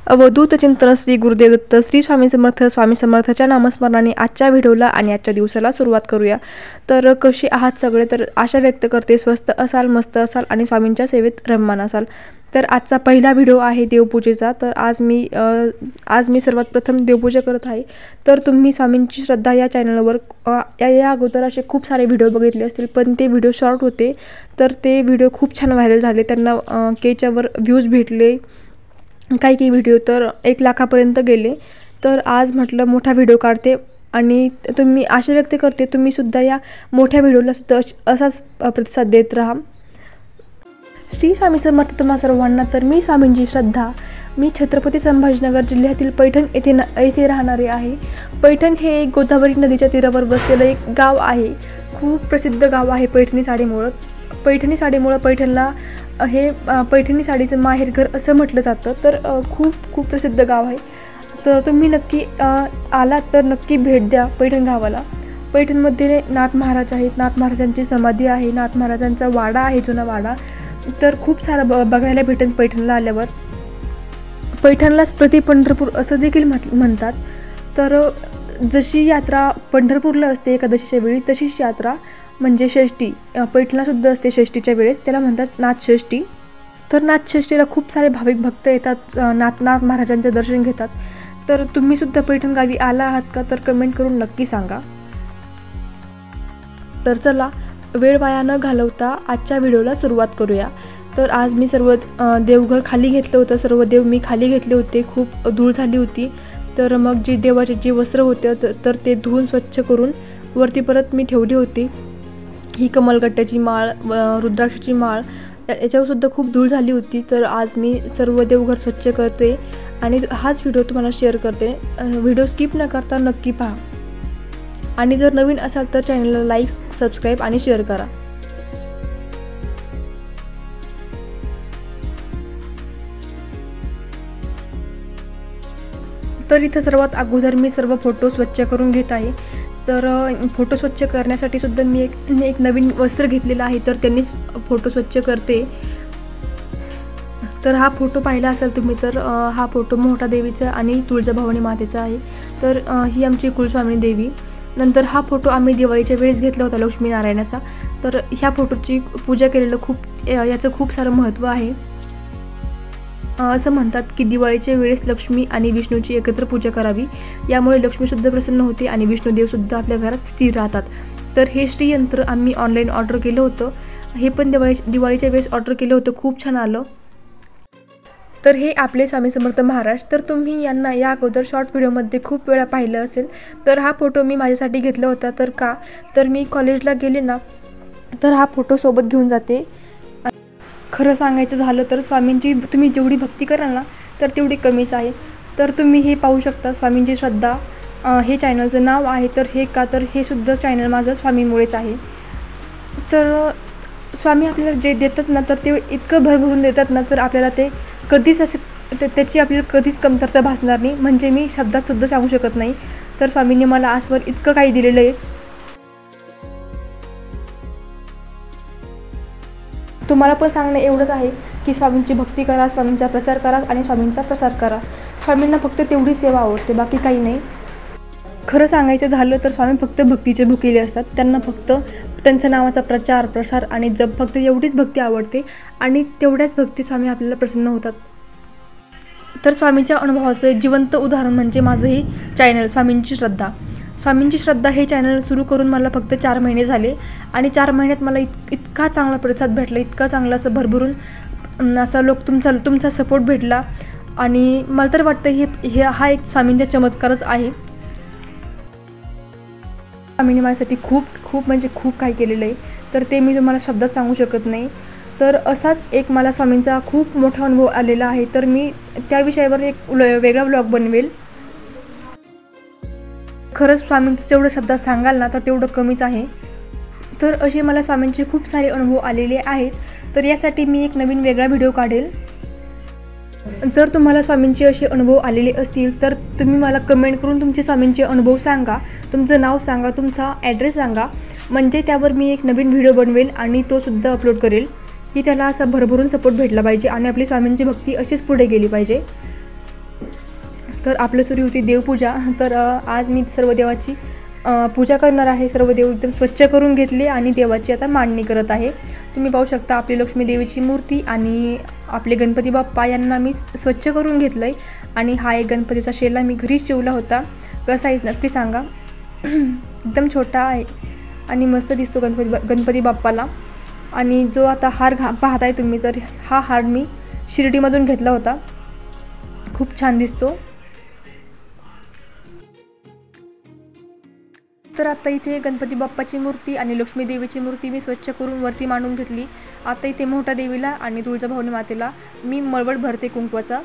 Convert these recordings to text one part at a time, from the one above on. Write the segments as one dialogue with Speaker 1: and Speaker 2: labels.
Speaker 1: अवधूत चिंतन श्री गुरुदेव दत्त श्री स्वामी समर्थ स्वामी समर्थच्या नामस्मरणाने आजच्या व्हिडिओला आणि आजच्या दिवसाला सुरुवात करूया। तर कशी आहात सगळे? तर आशा व्यक्त करते स्वस्त असाल, मस्त असाल आणि स्वामींच्या सेवेत रममान असाल। तर आजचा पहिला व्हिडिओ आहे देवपूजेचा। तर आज मी सर्वात प्रथम देवपूजा करत आहे। तर तुम्ही स्वामींची श्रद्धा या चॅनलवर या अगोदर असे खूप सारे व्हिडिओ बघितले असतील, पण ते व्हिडिओ शॉर्ट होते। तर ते व्हिडिओ खूप छान व्हायरल झाले, त्यांना केच्या वर व्ह्यूज भेटले, काही व्हिडिओ तर 1 लाखापर्यंत गेले। तर आज म्हटलं मोठा व्हिडिओ काढते आणि तुम्ही आशा व्यक्त करते तुम्ही सुद्धा या मोठ्या व्हिडिओला सुद्धा असाच प्रतिसाद देत राहा। श्री स्वामी समर्थ तुम्हा सर्वांना। तर मी स्वामींची श्रद्धा, मी छत्रपती संभाजीनगर जिल्ह्यातील पैठण येथे राहणारे आहे। पैठण हे एक गोदावरी नदीच्या तीरावर बसलेलं एक गाव आहे, खूप प्रसिद्ध गाव आहे पैठणी साडीमुळं। पैठणी साडीमुळं पैठणला हे पैठणी साडीचं माहेरघर असं म्हटलं जातं। तर खूप प्रसिद्ध गाव आहे। तर तुम्ही नक्की आलात तर नक्की भेट द्या पैठण गावाला। पैठणमध्ये नाथ महाराज आहेत, नाथ महाराजांची समाधी आहे, नाथ महाराजांचा वाडा आहे, जुना वाडा। तर खूप सारं बघायला भेटेल पैठणला आल्यावर। पैठणलाच प्रति पंढरपूर असं देखील म्हणतात। तर जशी यात्रा पंढरपूरला असते एकादशीच्या वेळी, तशीच यात्रा म्हणजे षष्ठी पैठणला सुद्धा असते षष्ठीच्या वेळेस, त्याला म्हणतात नाथषष्ठी। तर नाथषष्ठीला खूप सारे भाविक भक्त येतात, नाथ महाराजांचं दर्शन घेतात। तर तुम्ही सुद्धा पैठण गावी आला आहात का? तर कमेंट करून नक्की सांगा। तर चला वेळ वाया न घालवता आजच्या व्हिडिओला सुरुवात करूया। तर आज मी सर्व देवघर खाली घेतलं होतं, सर्व देव मी खाली घेतले होते, खूप धूळ झाली होती। तर मग देवाचे जे वस्त्र होते तर ते धुवून स्वच्छ करून वरती परत मी ठेवली होती। ही कमलगट्ट्याची माळ, रुद्राक्षाची माळ, याच्यावर सुद्धा खूप धूळ झाली होती। तर आज मी सर्व देवघर स्वच्छ करते आणि हाच व्हिडिओ तुम्हाला शेअर करते। व्हिडिओ स्किप न करता नक्की पहा आणि जर नवीन असाल तर चॅनलला लाईक, सबस्क्राईब आणि शेअर करा। तर इथं सर्वात अगोदर मी सर्व फोटो स्वच्छ करून घेत आहे। तर फोटो स्वच्छ करण्यासाठी सुद्धा मी एक नवीन वस्त्र घेतलेलं आहे, तर त्यांनीच फोटो स्वच्छ करते। तर हा फोटो पाहिला असेल तुम्ही, तर हा फोटो मोठा देवीचा आणि तुळजाभवानी मातेचा आहे। तर ही आमची कुलस्वामिनी देवी। नंतर हा फोटो आम्ही दिवाळीच्या वेळेस घेतला होता लक्ष्मीनारायणाचा। तर ह्या फोटोची पूजा केलेलं याचं खूप सारं महत्त्व आहे। असं म्हणतात की दिवाळीच्या वेळेस लक्ष्मी आणि विष्णूची एकत्र पूजा करावी, यामुळे लक्ष्मीसुद्धा प्रसन्न होते आणि विष्णुदेवसुद्धा आपल्या घरात स्थिर राहतात। तर हे श्रीयंत्र आम्ही ऑनलाईन ऑर्डर केलं होतं, हे पण दिवाळीच्या वेळेस ऑर्डर केलं होतं, खूप छान आलं। तर हे आपले स्वामी समर्थ महाराज। तर तुम्ही यांना या अगोदर शॉर्ट व्हिडिओमध्ये खूप वेळा पाहिलं असेल। तर हा फोटो मी माझ्यासाठी घेतला होता। तर मी कॉलेजला गेले ना, तर हा फोटो सोबत घेऊन जाते। खरं सांगायचं झालं तर स्वामींची तुम्ही जेवढी भक्ती कराल ना, तर तेवढी कमीच आहे। तर तुम्ही हे पाहू शकता स्वामींची श्रद्धा, हे चॅनलचं नाव आहे। तर हे सुद्धा चॅनल माझं स्वामीमुळेच आहे। तर स्वामी आपल्याला जे देतात ना, तर ते इतकं भरभरून देतात ना, तर आपल्याला ते कधीच त्याची आपल्याला कधीच कमतरता भासणार नाही, म्हणजे मी शब्दात सुद्धा सांगू शकत नाही। तर स्वामींनी मला आजवर इतकं काही दिलेलं आहे। तुम्हाला पण सांगणं एवढंच आहे की स्वामींची भक्ती करा, स्वामींचा प्रचार करा आणि स्वामींचा प्रसार करा। स्वामींना फक्त तेवढी सेवा आवडते, बाकी काही नाही। खरं सांगायचं झालं तर स्वामी फक्त भक्तीचे भुकेले असतात, त्यांना फक्त त्यांच्या नावाचा प्रचार, प्रसार आणि जप, फक्त एवढीच भक्ती आवडते आणि तेवढ्याच भक्ती स्वामी आपल्याला प्रसन्न होतात। तर स्वामींच्या अनुभवाचं जिवंत उदाहरण म्हणजे माझं हे चॅनल स्वामींची श्रद्धा। स्वामींची श्रद्धा हे चॅनल सुरू करून मला फक्त 4 महिने झाले आणि 4 महिन्यात मला इतका चांगला प्रतिसाद भेटला, इतका चांगला असं भरभरून असं तुमचा सपोर्ट भेटला आणि मला तर वाटतं हा एक स्वामींचा चमत्कारच आहे। स्वामींनी माझ्यासाठी खूप म्हणजे खूप काही केलेलं आहे, तर ते मी तुम्हाला शब्दात सांगू शकत नाही। तर असाच एक मला स्वामींचा खूप मोठा अनुभव आलेला आहे, तर मी त्या विषयावर एक वेगळा व्लॉग बनवेल। खरंच स्वामींचं जेवढं शब्दात सांगाल ना, तर तेवढं कमीच आहे। तर असे मला स्वामींचे खूप सारे अनुभव आलेले आहेत, तर यासाठी मी एक नवीन वेगळा व्हिडिओ काढेल। जर तुम्हाला स्वामींचे असे अनुभव आलेले असतील तर तुम्ही मला कमेंट करून तुमचे स्वामींचे अनुभव सांगा, तुमचं नाव सांगा, तुमचा ॲड्रेस सांगा, म्हणजे त्यावर मी एक नवीन व्हिडिओ बनवेल आणि तो सुद्धा अपलोड करेल की त्याला असा भरभरून सपोर्ट भेटला पाहिजे आणि आपली स्वामींची भक्ती अशीच पुढे गेली पाहिजे। तर आपलं सुरू होती देवपूजा. तर आज मी सर्व देवाची पूजा करणार आहे. सर्व देव एकदम स्वच्छ करून घेतले आणि देवाची आता मांडणी करत आहे. तुम्ही पाहू शकता आपली लक्ष्मी देवीची मूर्ती आणि आपले गणपती बाप्पा यांना मी स्वच्छ करून घेतलं आहे. आणि हा एक गणपतीचा शेला मी घरीच शिवला होता. कसा आहे नक्की सांगा. एकदम छोटा आहे आणि मस्त दिसतो गणपती बाप्पाला. आणि जो आता हार पाहताय तुम्ही, तर हा हार मी शिर्डीमधून घेतला होता. खूप छान दिसतो. तर आता इथे गणपती बाप्पाची मूर्ती आणि लक्ष्मी देवीची मूर्ती मी स्वच्छ करून वरती मांडून घेतली. आता इथे मोठ्या देवीला आणि तुळजाभवानी मातेला मी मळवट भरते कुंकवाचा.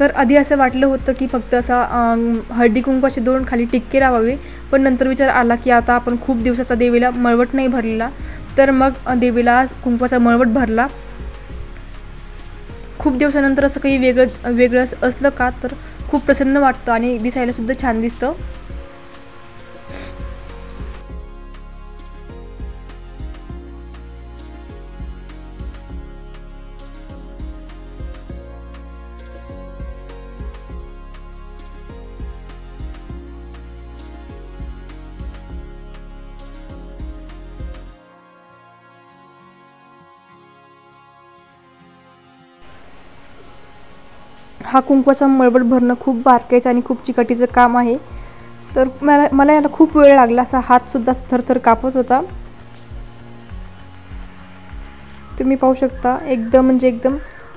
Speaker 1: तर आधी असं वाटलं होतं की फक्त असा हळदी कुंकवाचे 2 खाली टिक्के लावावे, पण नंतर विचार आला की आता आपण खूप दिवसाचा देवीला मळवट नाही भरलेला, तर मग देवीला कुंकवाचा मळवट भरला. खूप दिवसानंतर असं काही वेगळं असलं का तर खूप प्रसन्न वाटतं आणि दिसायला सुद्धा छान दिसतं. हा कुंकवाचा मळवट भरणं खूप बारकाईचं आणि खूप चिकाटीचं काम आहे. तर मला याला खूप वेळ लागला. असा हातसुद्धा थरथर कापत होता. तुम्ही पाहू शकता एकदम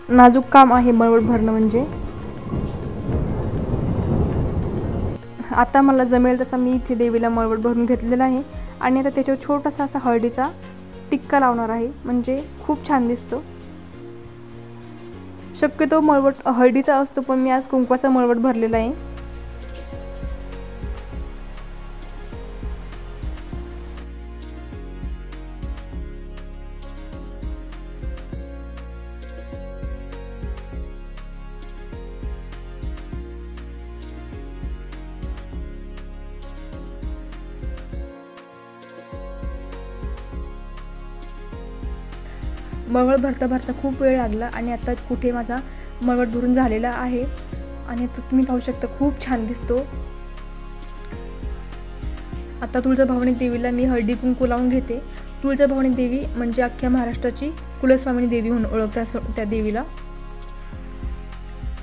Speaker 1: नाजूक काम आहे मळवट भरणं म्हणजे. आता मला जमेल तसा मी इथे देवीला मळवट भरून घेतलेला आहे आणि आता त्याच्यावर छोटासा असा हळदीचा टिक्का लावणार आहे, म्हणजे खूप छान दिसतो. शक्यतो मळवट हळदीचा असतो, पण मी आज कुंकवाचा मळवट भरलेला आहे. मळवट भरता खूप वेळ लागला आणि आता कुठे माझा मळवट भरून झालेला आहे आणि तो तुम्ही पाहू शकता खूप छान दिसतो. आता तुळजाभवानी देवीला मी हळदी कुंकू लावून घेते. तुळजाभवानी देवी म्हणजे अख्ख्या महाराष्ट्राची कुलस्वामिनी देवी म्हणून ओळखतात त्या देवीला.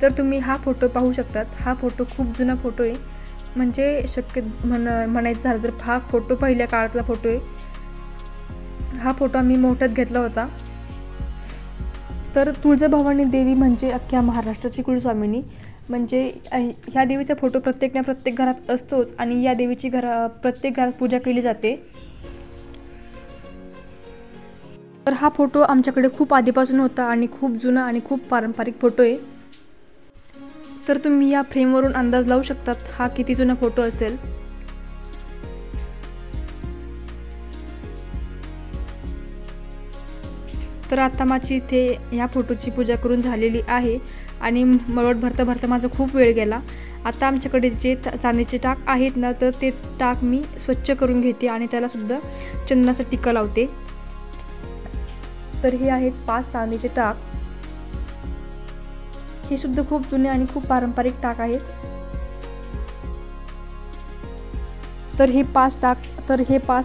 Speaker 1: तर तुम्ही हा फोटो पाहू शकतात. हा फोटो खूप जुना फोटो आहे, म्हणजे म्हणायचं झालं तर हा फोटो पहिल्या काळातला फोटो आहे. हा फोटो आम्ही मोठ्यात घेतला होता. तर तुळजाभवानी देवी म्हणजे अख्ख्या महाराष्ट्राची कुलस्वामिनी, म्हणजे ह्या देवीचा फोटो प्रत्येक घरात असतोच आणि या देवीची प्रत्येक घरात पूजा केली जाते. तर हा फोटो आमच्याकडे खूप आधीपासून होता आणि खूप जुना आणि खूप पारंपरिक फोटो आहे. तर तुम्ही या फ्रेमवरून अंदाज लावू शकतात हा किती जुना फोटो असेल. तर आता माझी इथे ह्या फोटोची पूजा करून झालेली आहे आणि मळवट भरता माझा खूप वेळ गेला. आता आमच्याकडे जे चांदीचे टाक आहेत ना, तर ते टाक मी स्वच्छ करून घेते आणि त्याला सुद्धा चंदनाचा टिक्का लावते. तर हे आहेत 5 चांदीचे टाक. हे सुद्धा खूप जुने आणि खूप पारंपरिक टाक आहेत. तर हे 5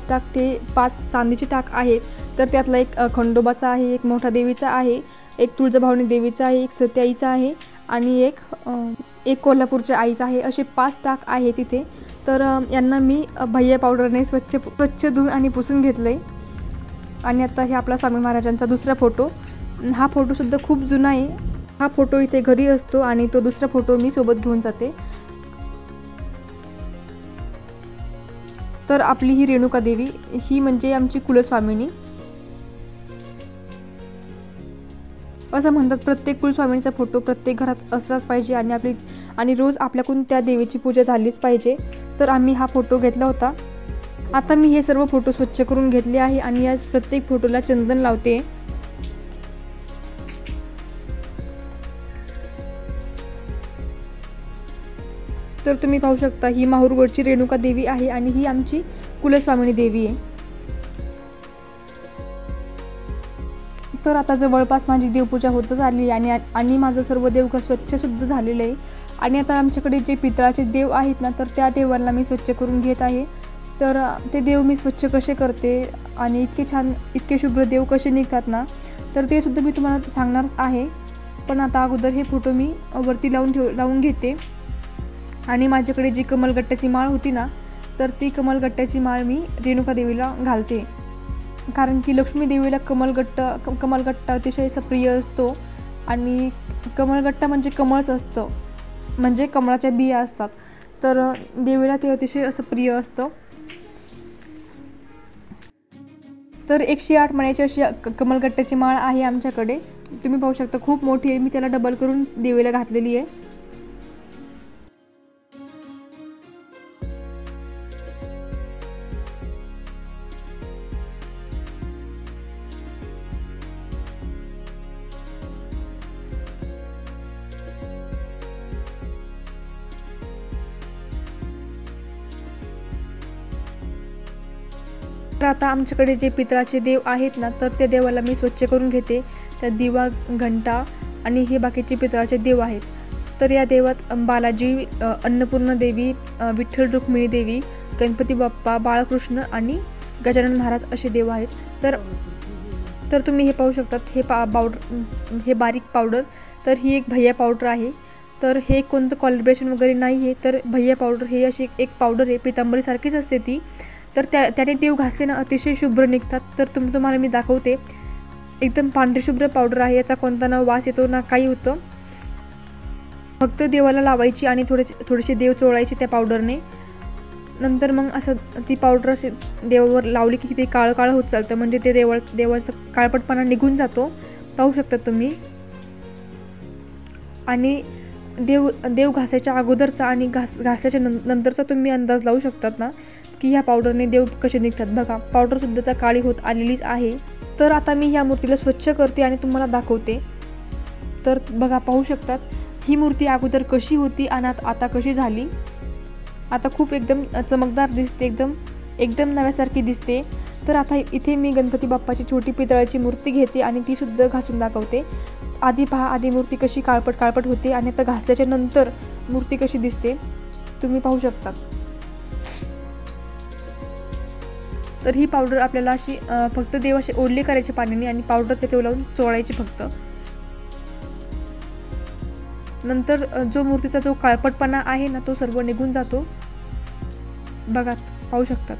Speaker 1: टाक ते 5 चांदीचे टाक आहेत. तर त्यातला एक खंडोबाचा आहे, एक मोठा देवीचा आहे, एक तुळजाभवानी देवीचा आहे, एक सत्याईचा आहे आणि एक कोल्हापूरच्या आईचा आहे. असे 5 टाक आहे तिथे. तर यांना मी भैया पावडरने स्वच्छ धुवून आणि पुसून घेतलं आहे. आणि आता हे आपला स्वामी महाराजांचा दुसरा फोटो. हा फोटोसुद्धा खूप जुना आहे. हा फोटो इथे घरी असतो आणि तो दुसरा फोटो मी सोबत घेऊन जाते. तर आपली ही रेणुका देवी ही म्हणजे आमची कुलस्वामिनी. असं म्हणतात प्रत्येक कुलस्वामिनीचा फोटो प्रत्येक घरात असलाच पाहिजे आणि रोज आपल्याकडून त्या देवीची पूजा झालीच पाहिजे. तर आम्ही हा फोटो घेतला होता. आता मी हे सर्व फोटो स्वच्छ करून घेतले आहे आणि या प्रत्येक फोटोला चंदन लावते. तर तुम्ही पाहू शकता ही माहूरगडची रेणुका देवी आहे आणि ही आमची कुलस्वामिनी देवी आहे. तर आता जवळपास माझी देवपूजा होतच आली आणि माझं सर्व देवघर स्वच्छसुद्धा झालेलं आहे. आणि आता आमच्याकडे जे पितळाचे देव आहेत ना, तर त्या देवाला मी स्वच्छ करून घेत आहे. तर ते देव मी स्वच्छ कसे करते आणि इतके छान इतके शुभ्र देव कसे निघतात ना, तर ते सुद्धा मी तुम्हाला सांगणारच आहे. पण आता अगोदर हे फोटो मी वरती लावून घेते. आणि माझ्याकडे जी कमलगट्ट्याची माळ होती ना, तर ती कमलगट्ट्याची माळ मी रेणुका देवीला घालते. कारण की लक्ष्मी देवीला कमलगट्टा अतिशय प्रिय असतो. आणि कमलगट्टा म्हणजे कमळच असतं, म्हणजे कमळाच्या बिया असतात. तर देवीला ते अतिशय असं प्रिय असतं. तर 108 मण्याची अशी कमलगट्ट्याची माळ आहे आमच्याकडे. तुम्ही पाहू शकता खूप मोठी आहे. मी त्याला डबल करून देवीला घातलेली आहे. तर आता आमच्याकडे जे पितळाचे देव आहेत ना, तर त्या देवाला मी स्वच्छ करून घेते. त्या दिवा, घंटा आणि हे बाकीचे पितळाचे देव आहेत. तर या देवात बालाजी, अन्नपूर्णा देवी, विठ्ठल रुक्मिणी देवी, गणपती बाप्पा, बाळकृष्ण आणि गजानन महाराज असे देव आहेत. तर तुम्ही हे पाहू शकतात. हे बारीक पावडर, तर ही एक भैया पावडर आहे. तर हे कोणतं कोलॅबरेशन वगैरे नाही आहे. तर भैया पावडर हे अशी एक पावडर आहे, पितांबरीसारखीच असते ती. तर त्याने देव घासले ना अतिशय शुभ्र निघतात. तर तुम्हाला मी दाखवते. एकदम पांढरी शुभ्र पावडर आहे. याचा कोणता ना वास येतो ना काही होतं. फक्त देवाला लावायची आणि थोडेसे देव चोळायचे त्या पावडरने. नंतर मग असं ती पावडर अशी देवावर लावली की ते काळं काळं होत चालतं. म्हणजे ते देवाचा काळपटपणा निघून जातो. पाहू शकता तुम्ही. आणि देव घासायच्या अगोदरचा आणि घासल्याच्या नंतरचा तुम्ही अंदाज लावू शकतात ना, की ह्या पावडरने देव कसे निघतात. बघा, पावडरसुद्धा त्या काळी होत आलेलीच आहे. तर आता मी ह्या मूर्तीला स्वच्छ करते आणि तुम्हाला दाखवते. तर बघा, पाहू शकतात ही मूर्ती अगोदर कशी होती आणि आता कशी झाली. आता खूप एकदम चमकदार दिसते, एकदम नव्यासारखी दिसते. तर आता इथे मी गणपती बाप्पाची छोटी पितळाची मूर्ती घेते आणि ती सुद्धा घासून दाखवते. आधी मूर्ती कशी काळपट होते आणि आता घासल्याच्या नंतर मूर्ती कशी दिसते तुम्ही पाहू शकता. तर ही पावडर आपल्याला अशी फक्त देव असे ओले करायचे पाण्याने आणि पावडर त्याच्यावर लावून चोळायची फक्त. नंतर जो मूर्तीचा जो काळपटपणा आहे ना, तो सर्व निघून जातो. बघा, पाहू शकतात.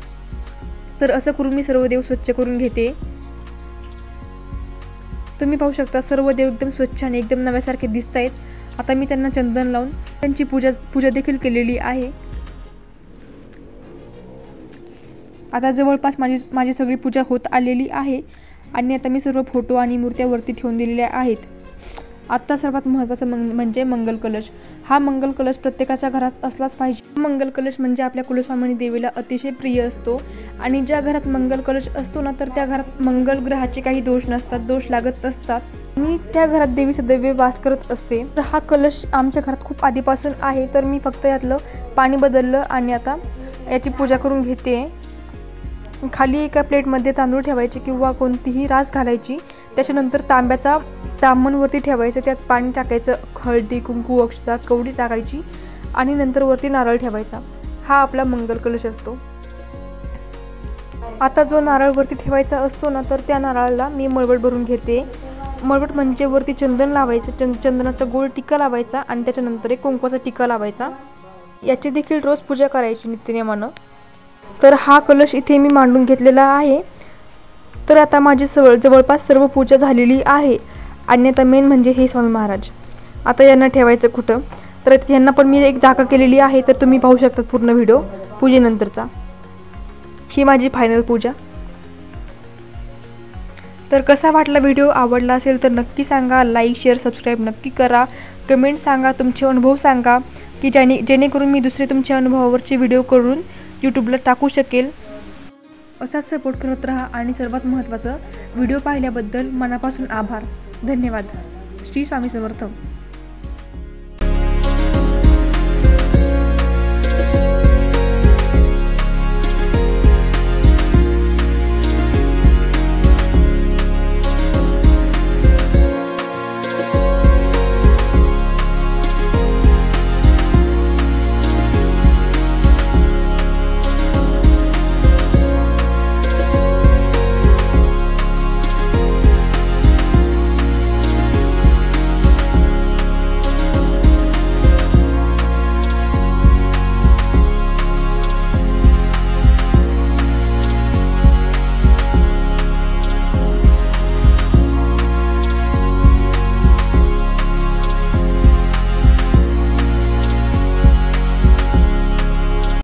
Speaker 1: तर असं करून मी सर्व देव स्वच्छ करून घेते. तुम्ही पाहू शकता सर्व देव एकदम स्वच्छ आणि एकदम नव्यासारखे दिसत आहेत. आता मी त्यांना चंदन लावून त्यांची पूजा देखील केलेली आहे. आता जवळपास माझी सगळी पूजा होत आलेली आहे. आणि आता मी सर्व फोटो आणि मूर्त्या वरती ठेवून दिलेल्या आहेत. आत्ता सर्वात महत्त्वाचं म्हणजे मंगल कलश. हा मंगल कलश प्रत्येकाच्या घरात असलाच पाहिजे. मंगल कलश म्हणजे आपल्या कुलस्वामिनी देवीला अतिशय प्रिय असतो. आणि ज्या घरात मंगल कलश असतो ना, तर त्या घरात मंगल ग्रहाचे काही दोष नसतात, दोष लागत असतात आणि त्या घरात देवी सदैव वास करत असते. तर हा कलश आमच्या घरात खूप आधीपासून आहे. तर मी फक्त यातलं पाणी बदललं आणि आता याची पूजा करून घेते. खाली एका प्लेटमध्ये तांदूळ ठेवायचे किंवा कोणतीही रास घालायची. त्याच्यानंतर तांब्याचा तांबणवरती ठेवायचं, त्यात पाणी टाकायचं, हळदी, कुंकू, अक्षता, कवडी टाकायची आणि नंतर वरती नारळ ठेवायचा. हा आपला मंगल कलश असतो. आता जो नारळ वरती ठेवायचा असतो ना, तर त्या नारळाला मी मळवट भरून घेते. मळवट म्हणजे वरती चंदन लावायचं, चंदनाचा गोल टिक्का लावायचा आणि त्याच्यानंतर एक कुंकवाचा टिक्का लावायचा. याची देखील रोज पूजा करायची नित्यनेमानं. तर हा कलश इथे मी मांडून घेतलेला आहे. तर आता माझी जवळपास सर्व पूजा झालेली आहे. आणि आता मेन म्हणजे हे स्वामी महाराज. आता यांना ठेवायचं कुठं, तर यांना पण मी एक जागा केलेली आहे. तर तुम्ही पाहू शकता पूर्ण व्हिडिओ पूजेनंतरचा. ही माझी फायनल पूजा. तर कसा वाटला व्हिडिओ, आवडला असेल तर नक्की सांगा. लाईक, शेअर, सबस्क्राईब नक्की करा. कमेंट सांगा, तुमचे अनुभव सांगा की जेणेकरून मी दुसरे तुमच्या अनुभवावरचे व्हिडिओ करून यूट्यूबला टाकू शकेल. असाच सपोर्ट करत राहा. आणि सर्वात महत्त्वाचं, व्हिडिओ पाहिल्याबद्दल मनापासून आभार. धन्यवाद. श्री स्वामी समर्थ.